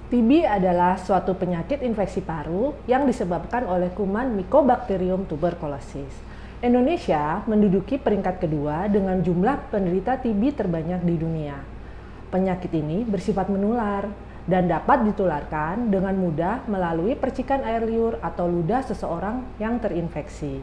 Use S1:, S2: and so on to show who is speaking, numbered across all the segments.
S1: TB adalah suatu penyakit infeksi paru yang disebabkan oleh kuman Mycobacterium tuberculosis. Indonesia menduduki peringkat kedua dengan jumlah penderita TB terbanyak di dunia. Penyakit ini bersifat menular dan dapat ditularkan dengan mudah melalui percikan air liur atau ludah seseorang yang terinfeksi.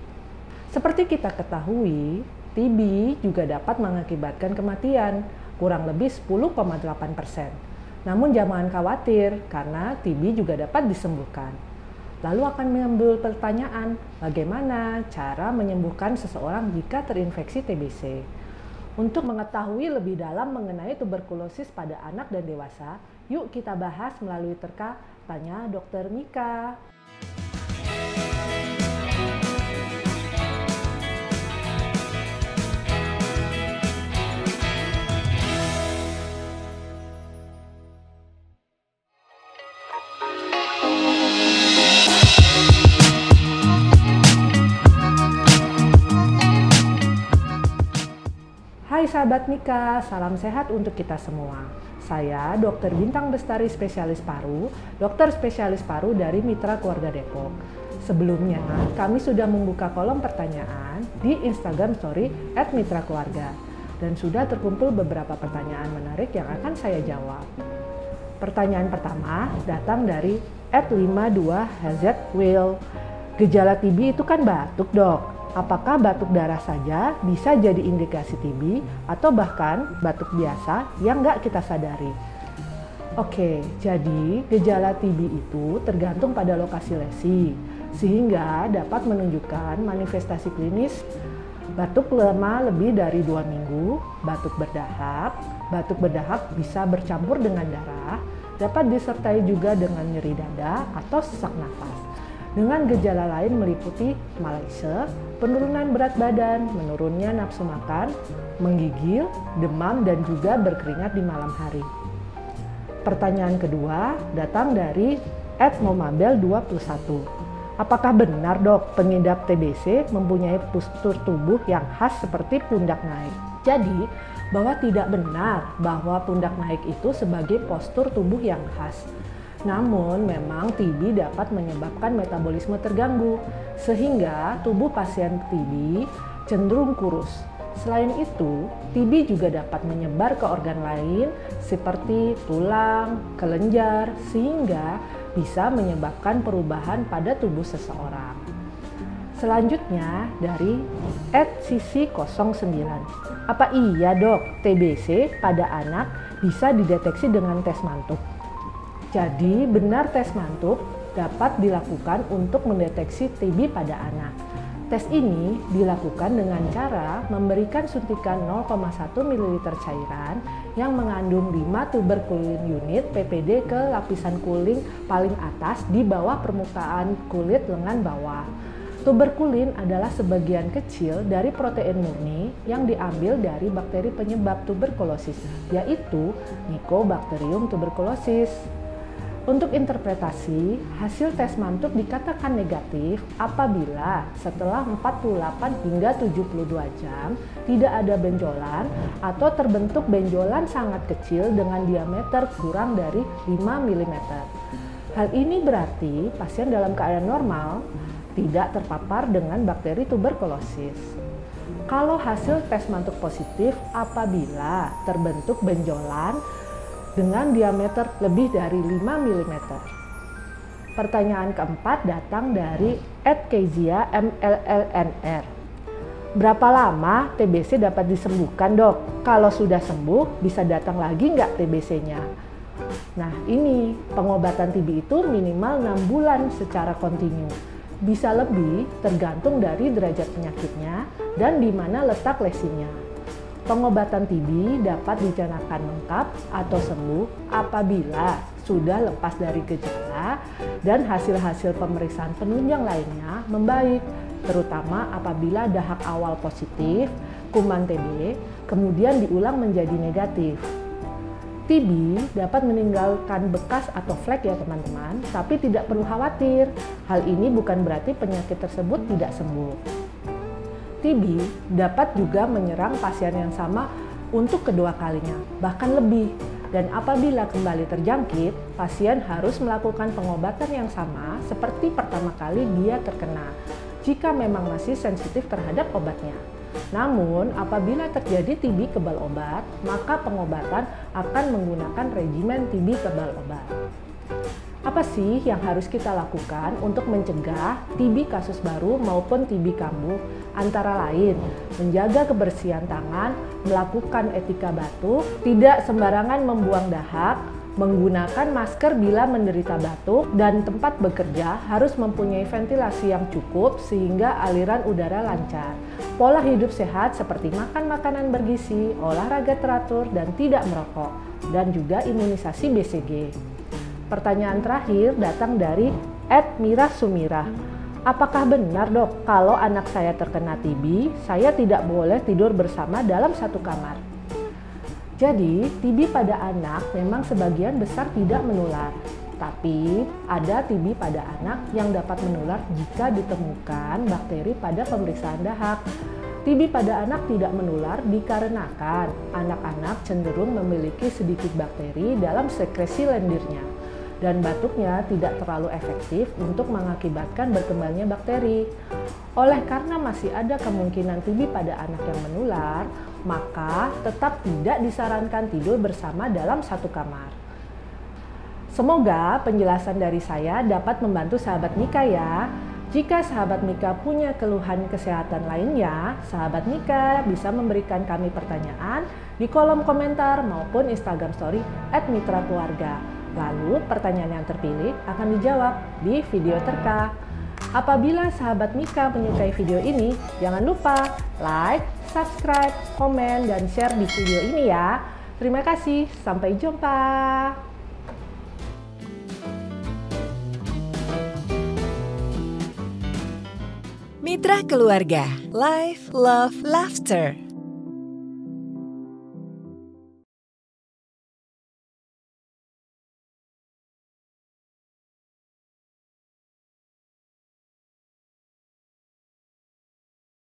S1: Seperti kita ketahui, TB juga dapat mengakibatkan kematian, kurang lebih 10,8%. Namun jangan khawatir, karena TB juga dapat disembuhkan. Lalu akan menimbul pertanyaan, bagaimana cara menyembuhkan seseorang jika terinfeksi TBC? Untuk mengetahui lebih dalam mengenai tuberkulosis pada anak dan dewasa, yuk kita bahas melalui Tanya Dokter Mika. Hai sahabat Mika, salam sehat untuk kita semua. Saya Dr. Bintang Bestari Spesialis Paru, dokter spesialis paru dari Mitra Keluarga Depok. Sebelumnya, kami sudah membuka kolom pertanyaan di Instagram Story @mitrakeluarga dan sudah terkumpul beberapa pertanyaan menarik yang akan saya jawab. Pertanyaan pertama datang dari @52HZWill. Gejala TB itu kan batuk, Dok. Apakah batuk darah saja bisa jadi indikasi TB atau bahkan batuk biasa yang nggak kita sadari? Oke, jadi gejala TB itu tergantung pada lokasi lesi, sehingga dapat menunjukkan manifestasi klinis batuk lama lebih dari 2 minggu, batuk berdahak bisa bercampur dengan darah, dapat disertai juga dengan nyeri dada atau sesak nafas. Dengan gejala lain meliputi malaise, penurunan berat badan, menurunnya nafsu makan, menggigil, demam, dan juga berkeringat di malam hari. Pertanyaan kedua datang dari @momabel21. Apakah benar, Dok, pengidap TBC mempunyai postur tubuh yang khas seperti pundak naik? Jadi, bahwa tidak benar bahwa pundak naik itu sebagai postur tubuh yang khas. Namun memang TB dapat menyebabkan metabolisme terganggu, sehingga tubuh pasien TB cenderung kurus. Selain itu, TB juga dapat menyebar ke organ lain seperti tulang, kelenjar, sehingga bisa menyebabkan perubahan pada tubuh seseorang. Selanjutnya dari @sisi09. Apa iya, Dok, TBC pada anak bisa dideteksi dengan tes mantuk? Jadi benar tes mantuk dapat dilakukan untuk mendeteksi TB pada anak. Tes ini dilakukan dengan cara memberikan suntikan 0,1 ml cairan yang mengandung 5 tuberkulin unit PPD ke lapisan kulit paling atas di bawah permukaan kulit lengan bawah. Tuberkulin adalah sebagian kecil dari protein murni yang diambil dari bakteri penyebab tuberkulosis, yaitu Mycobacterium tuberculosis. Untuk interpretasi, hasil tes mantuk dikatakan negatif apabila setelah 48 hingga 72 jam tidak ada benjolan atau terbentuk benjolan sangat kecil dengan diameter kurang dari 5 mm. Hal ini berarti pasien dalam keadaan normal tidak terpapar dengan bakteri tuberkulosis. Kalau hasil tes mantuk positif apabila terbentuk benjolan dengan diameter lebih dari 5 mm. Pertanyaan keempat datang dari @kezia_mllnr. Berapa lama TBC dapat disembuhkan, Dok? Kalau sudah sembuh, bisa datang lagi nggak TBC-nya? Nah, ini pengobatan TB itu minimal 6 bulan secara kontinu. Bisa lebih tergantung dari derajat penyakitnya dan di mana letak lesinya. Pengobatan TB dapat dicanangkan lengkap atau sembuh apabila sudah lepas dari gejala dan hasil-hasil pemeriksaan penunjang lainnya membaik, terutama apabila dahak awal positif, kuman TB, kemudian diulang menjadi negatif. TB dapat meninggalkan bekas atau flek ya teman-teman, tapi tidak perlu khawatir. Hal ini bukan berarti penyakit tersebut tidak sembuh. TB dapat juga menyerang pasien yang sama untuk kedua kalinya, bahkan lebih, Dan apabila kembali terjangkit, pasien harus melakukan pengobatan yang sama seperti pertama kali dia terkena, jika memang masih sensitif terhadap obatnya. Namun, apabila terjadi TB kebal obat, maka pengobatan akan menggunakan regimen TB kebal obat. Apa sih yang harus kita lakukan untuk mencegah TB kasus baru maupun TB kambuh? Antara lain, menjaga kebersihan tangan, melakukan etika batuk, tidak sembarangan membuang dahak, menggunakan masker bila menderita batuk, dan tempat bekerja harus mempunyai ventilasi yang cukup sehingga aliran udara lancar. Pola hidup sehat seperti makan makanan bergizi, olahraga teratur, dan tidak merokok, dan juga imunisasi BCG. Pertanyaan terakhir datang dari @mirasumira. Apakah benar dok, kalau anak saya terkena TB, saya tidak boleh tidur bersama dalam satu kamar? Jadi, TB pada anak memang sebagian besar tidak menular. Tapi, ada TB pada anak yang dapat menular jika ditemukan bakteri pada pemeriksaan dahak. TB pada anak tidak menular dikarenakan anak-anak cenderung memiliki sedikit bakteri dalam sekresi lendirnya. Dan batuknya tidak terlalu efektif untuk mengakibatkan berkembangnya bakteri. Oleh karena masih ada kemungkinan TB pada anak yang menular, maka tetap tidak disarankan tidur bersama dalam satu kamar. Semoga penjelasan dari saya dapat membantu sahabat Mika ya. Jika sahabat Mika punya keluhan kesehatan lainnya, sahabat Mika bisa memberikan kami pertanyaan di kolom komentar maupun Instagram story @mitrakeluarga. Lalu pertanyaan yang terpilih akan dijawab di video terka. Apabila sahabat Mika menyukai video ini, jangan lupa like, subscribe, komen, dan share di video ini ya. Terima kasih, sampai jumpa.
S2: Mitra Keluarga, Life, Love, Laughter.